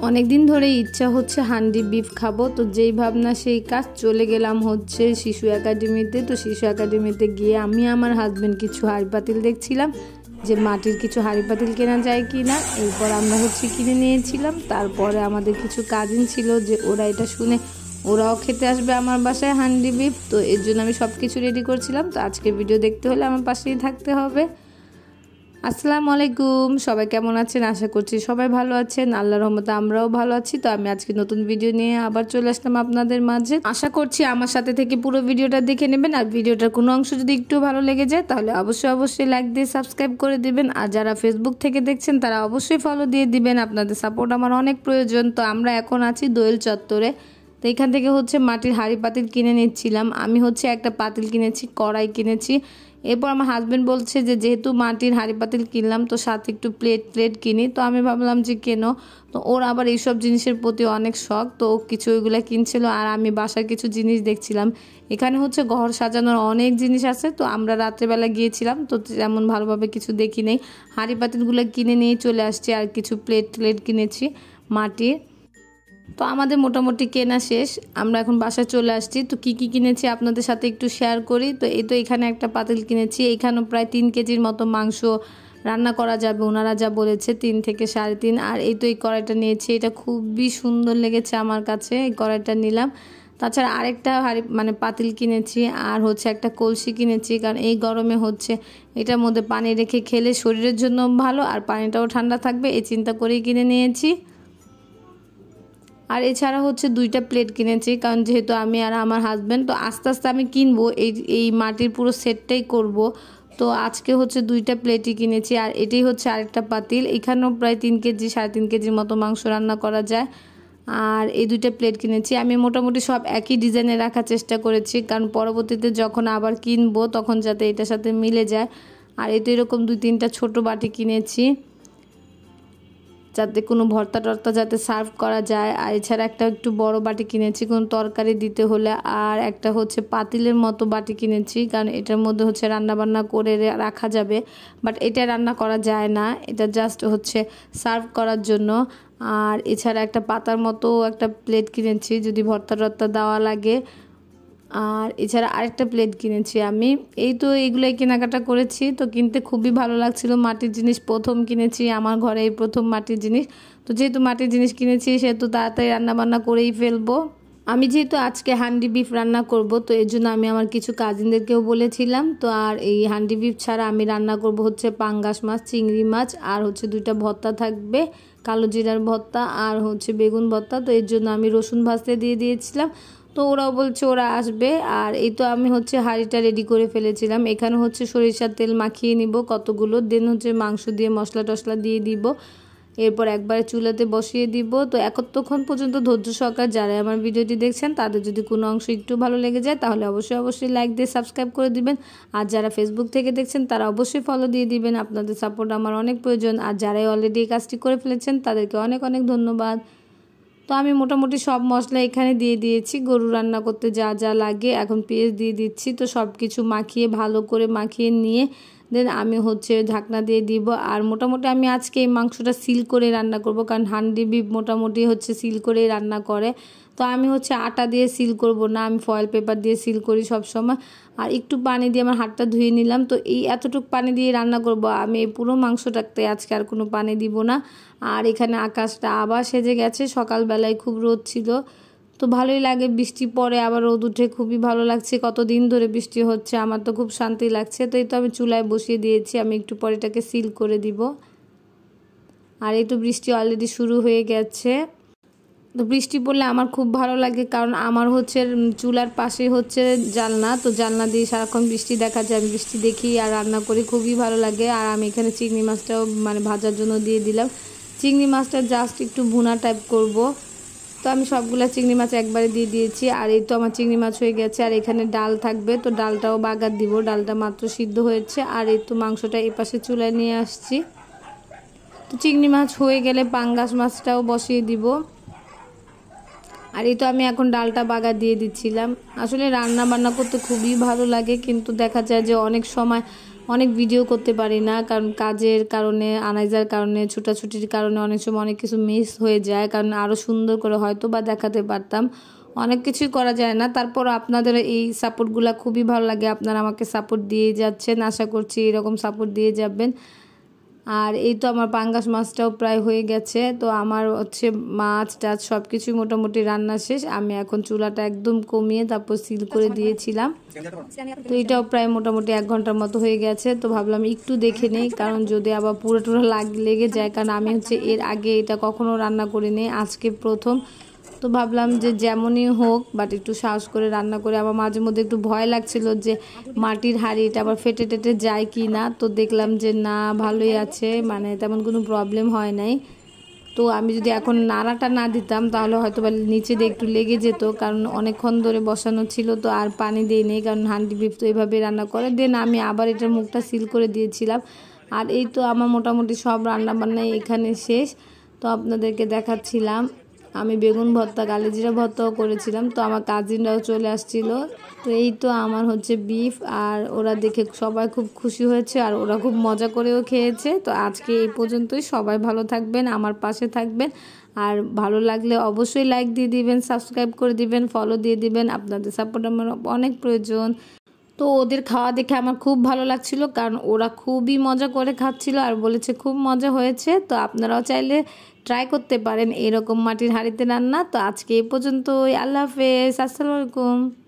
অনেক দিন ধরে ইচ্ছা হচ্ছে হান্ডি বিফ খাবো, তো যেই ভাবনা সেই কাজ। চলে গেলাম হচ্ছে শিশু একাডেমিতে। তো শিশু একাডেমিতে গিয়ে আমি আমার হাজব্যান্ড কিছু হাঁড়ি পাতিল দেখছিলাম যে মাটির কিছু হাঁড়ি পাতিল কেনা যায় কি না। এরপর আমরা হচ্ছে কিনে নিয়েছিলাম। তারপরে আমাদের কিছু কাজিন ছিল যে ওরা এটা শুনে ওরাও খেতে আসবে আমার বাসায় হান্ডি বিফ। তো এর জন্য আমি সব কিছু রেডি করছিলাম। তো আজকে ভিডিও দেখতে হলে আমার পাশেই থাকতে হবে। আসসালামু আলাইকুম, সবাই কেমন আছেন? আশা করছি সবাই ভালো আছেন। আল্লাহর রহমতে আমরাও ভালো আছি। তো আমি আজকে নতুন ভিডিও নিয়ে আবার চলে আসলাম আপনাদের মাঝে। আশা করছি আমার সাথে থেকে পুরো ভিডিওটা দেখে নেবেন। আর ভিডিওটার কোনো অংশ যদি একটু ভালো লেগে যায় তাহলে অবশ্যই লাইক দিয়ে সাবস্ক্রাইব করে দিবেন। আর যারা ফেসবুক থেকে দেখছেন তারা অবশ্যই ফলো দিয়ে দিবেন। আপনাদের সাপোর্ট আমার অনেক প্রয়োজন। তো আমরা এখন আছি দোয়েল চত্বরে। তো এখান থেকে হচ্ছে মাটির হাঁড়ি পাতিল কিনে নিচ্ছিলাম। আমি হচ্ছে একটা পাতিল কিনেছি, কড়াই কিনেছি। এরপর আমার হাজব্যান্ড বলছে যে যেহেতু মাটির হাঁড়ি পাতিল কিনলাম তো সাথে একটু প্লেট কিনি। তো আমি ভাবলাম যে কেন। তো ওর আবার এইসব জিনিসের প্রতি অনেক শখ, তো ও কিছু ওইগুলো কিনছিল আর আমি বাসার কিছু জিনিস দেখছিলাম। এখানে হচ্ছে ঘর সাজানোর অনেক জিনিস আছে। তো আমরা রাত্রেবেলা গিয়েছিলাম, তো তেমন ভালোভাবে কিছু দেখি নেই। হাঁড়ি পাতিলগুলো কিনে নিয়ে চলে আসছি। আর কিছু প্লেট কিনেছি মাটির। তো আমাদের মোটামুটি কেনা শেষ, আমরা এখন বাসায় চলে আসছি। তো কি কিনেছি আপনাদের সাথে একটু শেয়ার করি। তো এই তো এখানে একটা পাতিল কিনেছি। এখানেও প্রায় 3 কেজির মতো মাংস রান্না করা যাবে, ওনারা যা বলেছে 3 থেকে 3.5। আর এই তো এই কড়াইটা নিয়েছি, এটা খুবই সুন্দর লেগেছে আমার কাছে, এই কড়াইটা নিলাম। তাছাড়া আরেকটা পাতিল কিনেছি আর হচ্ছে একটা কলসি কিনেছি, কারণ এই গরমে হচ্ছে এটার মধ্যে পানি রেখে খেলে শরীরের জন্য ভালো আর পানিটাও ঠান্ডা থাকবে, এই চিন্তা করেই কিনে নিয়েছি। আর এছাড়া হচ্ছে 2টা প্লেট কিনেছি, কারণ যেহেতু আমি আর আমার হাজব্যান্ড, তো আস্তে আস্তে আমি কিনবো এই মাটির পুরো সেটটাই করব। তো আজকে হচ্ছে 2টা প্লেটই কিনেছি। আর এটাই হচ্ছে আরেকটা পাতিল, এখানেও প্রায় 3 কেজি 3.5 কেজির মতো মাংস রান্না করা যায়। আর এই 2টা প্লেট কিনেছি। আমি মোটামুটি সব একই ডিজাইনে রাখার চেষ্টা করেছি, কারণ পরবর্তীতে যখন আবার কিনবো তখন যাতে এটার সাথে মিলে যায়। আর এতে এরকম 2-3টা ছোট বাটি কিনেছি যাতে কোনো ভর্তা টর্তা যাতে সার্ভ করা যায়। আর এছাড়া একটা একটু বড় বাটি কিনেছি কোনো তরকারি দিতে হলে। আর একটা হচ্ছে পাতিলের মতো বাটি কিনেছি, কারণ এটার মধ্যে হচ্ছে রান্নাবান্না করে রাখা যাবে, বাট এটা রান্না করা যায় না, এটা জাস্ট হচ্ছে সার্ভ করার জন্য। আর এছাড়া একটা পাতার মতো একটা প্লেট কিনেছি যদি ভর্তা টর্তা দেওয়া লাগে। আর এছাড়া আরেকটা প্লেট কিনেছি আমি। এই তো এইগুলোই কেনাকাটা করেছি। তো কিনতে খুবই ভালো লাগছিল, মাটির জিনিস প্রথম কিনেছি আমার ঘরে, এই প্রথম মাটির জিনিস। তো যেহেতু মাটির জিনিস কিনেছি সেহেতু তাড়াতাড়ি রান্নাবান্না করেই ফেলবো। আমি যেহেতু আজকে হান্ডি বিফ রান্না করব, তো এর জন্য আমি আমার কিছু কাজিনদেরকেও বলেছিলাম। তো আর এই হান্ডি বিফ ছাড়া আমি রান্না করব হচ্ছে পাঙ্গাস মাছ, চিংড়ি মাছ, আর হচ্ছে 2টা ভর্তা থাকবে, কালো জিরার ভর্তা আর হচ্ছে বেগুন ভর্তা। তো এর জন্য আমি রসুন ভাজতে দিয়ে দিয়েছিলাম। তো ওরাও বলছে ওরা আসবে। আর এই তো আমি হচ্ছে হাঁড়িটা রেডি করে ফেলেছিলাম। এখানে হচ্ছে সরিষার তেল মাখিয়ে নিব কতগুলো, দেন হচ্ছে মাংস দিয়ে মশলা টশলা দিয়ে দিব। এরপর একবারে চুলাতে বসিয়ে দিব। তো এতক্ষণ পর্যন্ত ধৈর্য সহকারে যারা আমার ভিডিওটি দেখছেন তাদের যদি কোনো অংশ একটু ভালো লেগে যায় তাহলে অবশ্যই লাইক দিয়ে সাবস্ক্রাইব করে দিবেন। আর যারা ফেসবুক থেকে দেখছেন তারা অবশ্যই ফলো দিয়ে দিবেন। আপনাদের সাপোর্ট আমার অনেক প্রয়োজন। আর যারাই অলরেডি এই কাজটি করে ফেলেছেন তাদেরকে অনেক ধন্যবাদ। তো আমি মোটামুটি সব মশলা এখানে দিয়ে দিয়েছি, গরু রান্না করতে যা যা লাগে। এখন পেঁয়াজ দিয়ে দিচ্ছি। তো সব কিছু মাখিয়ে ভালো করে মাখিয়ে নিয়ে দেন আমি হচ্ছে ঢাকনা দিয়ে দিব। আর মোটামুটি আমি আজকে এই মাংসটা সিল করে রান্না করব, কারণ হান্ডি বিফ মোটামুটি হচ্ছে সিল করেই রান্না করে। তো আমি হচ্ছে আটা দিয়ে সিল করব না, আমি ফয়েল পেপার দিয়ে সিল করি সব সময়। আর একটু পানি দিয়ে আমার হাতটা ধুয়ে নিলাম। তো এই এতটুকু পানি দিয়ে রান্না করব আমি, এই পুরো মাংসটাতে আজকে আর কোনো পানি দিব না। আর এখানে আকাশটা আবার সেজে গেছে, সকালবেলায় খুব রোদ ছিল। তো ভালোই লাগে, বৃষ্টি পরে আবার রোদ উঠে খুবই ভালো লাগছে। কতদিন ধরে বৃষ্টি হচ্ছে, আমার তো খুব শান্তি লাগছে। তো এই তো আমি চুলায় বসিয়ে দিয়েছি, আমি একটু পরে এটাকে সিল করে দিব। আর এই তো বৃষ্টি অলরেডি শুরু হয়ে গেছে। তো বৃষ্টি পড়লে আমার খুব ভালো লাগে, কারণ আমার হচ্ছে চুলার পাশে হচ্ছে জানলা, তো জানলা দিয়ে সারাক্ষণ বৃষ্টি দেখা যায়, আমি বৃষ্টি দেখি আর রান্না করি, খুবই ভালো লাগে। আর আমি এখানে চিংড়ি মাছটাও ভাজার জন্য দিয়ে দিলাম। চিংড়ি মাছটা জাস্ট একটু ভুনা টাইপ করব। তো আমি সবগুলা চিংড়ি মাছ একবারে দিয়ে দিয়েছি। আর এই তো আমার চিংড়ি মাছ হয়ে গেছে। আর এখানে ডাল থাকবে, তো ডালটাও বাগার দিব, ডালটা মাত্র সিদ্ধ হয়েছে। আর এই তো মাংসটা এই পাশে চুলায় নিয়ে আসছি। তো চিংড়ি মাছ হয়ে গেলে পাঙ্গাস মাছটাও বসিয়ে দিব। আর এই তো আমি এখন ডালটা বাগার দিয়ে দিচ্ছিলাম। আসলে রান্না বান্না করতে খুবই ভালো লাগে, কিন্তু দেখা যায় যে অনেক সময় অনেক ভিডিও করতে পারি না, কারণ কাজের কারণে, আনাইজার কারণে, ছুটাছুটির কারণে অনেক সময় অনেক কিছু মিস হয়ে যায়। কারণ আরও সুন্দর করে হয়তো বা দেখাতে পারতাম, অনেক কিছুই করা যায় না। তারপর আপনাদের এই সাপোর্টগুলো খুবই ভালো লাগে, আপনারা আমাকে সাপোর্ট দিয়ে যাচ্ছেন, আশা করছি এরকম সাপোর্ট দিয়ে যাবেন। আর এই তো আমার পাঙ্গাস মাছটাও প্রায় হয়ে গেছে। তো আমার হচ্ছে মাছ টাছ সব কিছুই মোটামুটি রান্না শেষ। আমি এখন চুলাটা একদম কমিয়ে তারপর সিল করে দিয়েছিলাম। তো এটাও প্রায় মোটামুটি 1 ঘন্টার মতো হয়ে গেছে। তো ভাবলাম একটু দেখে নেই, কারণ যদি আবার পুরো টুরো লেগে যায়, কারণ আমি হচ্ছে এর আগে এটা কখনো রান্না করিনি, আজকে প্রথম। তো ভাবলাম যে যেমনই হোক বাট একটু সাহস করে রান্না করে। আমার মাঝে মধ্যে একটু ভয় লাগছিল যে মাটির হাঁড়ি এটা আবার ফেটে টেটে যায় কি না। তো দেখলাম যে না, ভালোই আছে, মানে তেমন কোনো প্রবলেম হয় নাই। তো আমি যদি এখন নাড়াটা না দিতাম তাহলে হয়তো বা নিচে দিয়ে একটু লেগে যেত, কারণ অনেকক্ষণ ধরে বসানো ছিল। তো আর পানি দিই নেই, কারণ হান্ডি বিফ তো এইভাবে রান্না করে। দেন আমি আবার এটার মুখটা সিল করে দিয়েছিলাম। আর এই তো আমার মোটামুটি সব রান্নাবান্নাই এখানে শেষ। তো আপনাদেরকে দেখাচ্ছিলাম আমি বেগুন ভর্তা, কালিজিরা ভর্তাও করেছিলাম। তো আমার কাজিনরাও চলে আসছিল। তো এই তো আমার হচ্ছে বিফ, আর ওরা দেখে সবাই খুব খুশি হয়েছে, আর ওরা খুব মজা করেও খেয়েছে। তো আজকে এই পর্যন্তই, সবাই ভালো থাকবেন, আমার পাশে থাকবেন। আর ভালো লাগলে অবশ্যই লাইক দিয়ে দিবেন, সাবস্ক্রাইব করে দিবেন, ফলো দিয়ে দিবেন। আপনাদের সাপোর্ট আমার অনেক প্রয়োজন। তো ওদের খাওয়া দেখে আমার খুব ভালো লাগছিল, কারণ ওরা খুবই মজা করে খাচ্ছিল আর বলেছে খুব মজা হয়েছে। তো আপনারাও চাইলে ট্রাই করতে পারেন এরকম মাটির হাঁড়িতে রান্না। তো আজকে এই পর্যন্তই, আল্লাহ হাফেজ, আসসালামু আলাইকুম।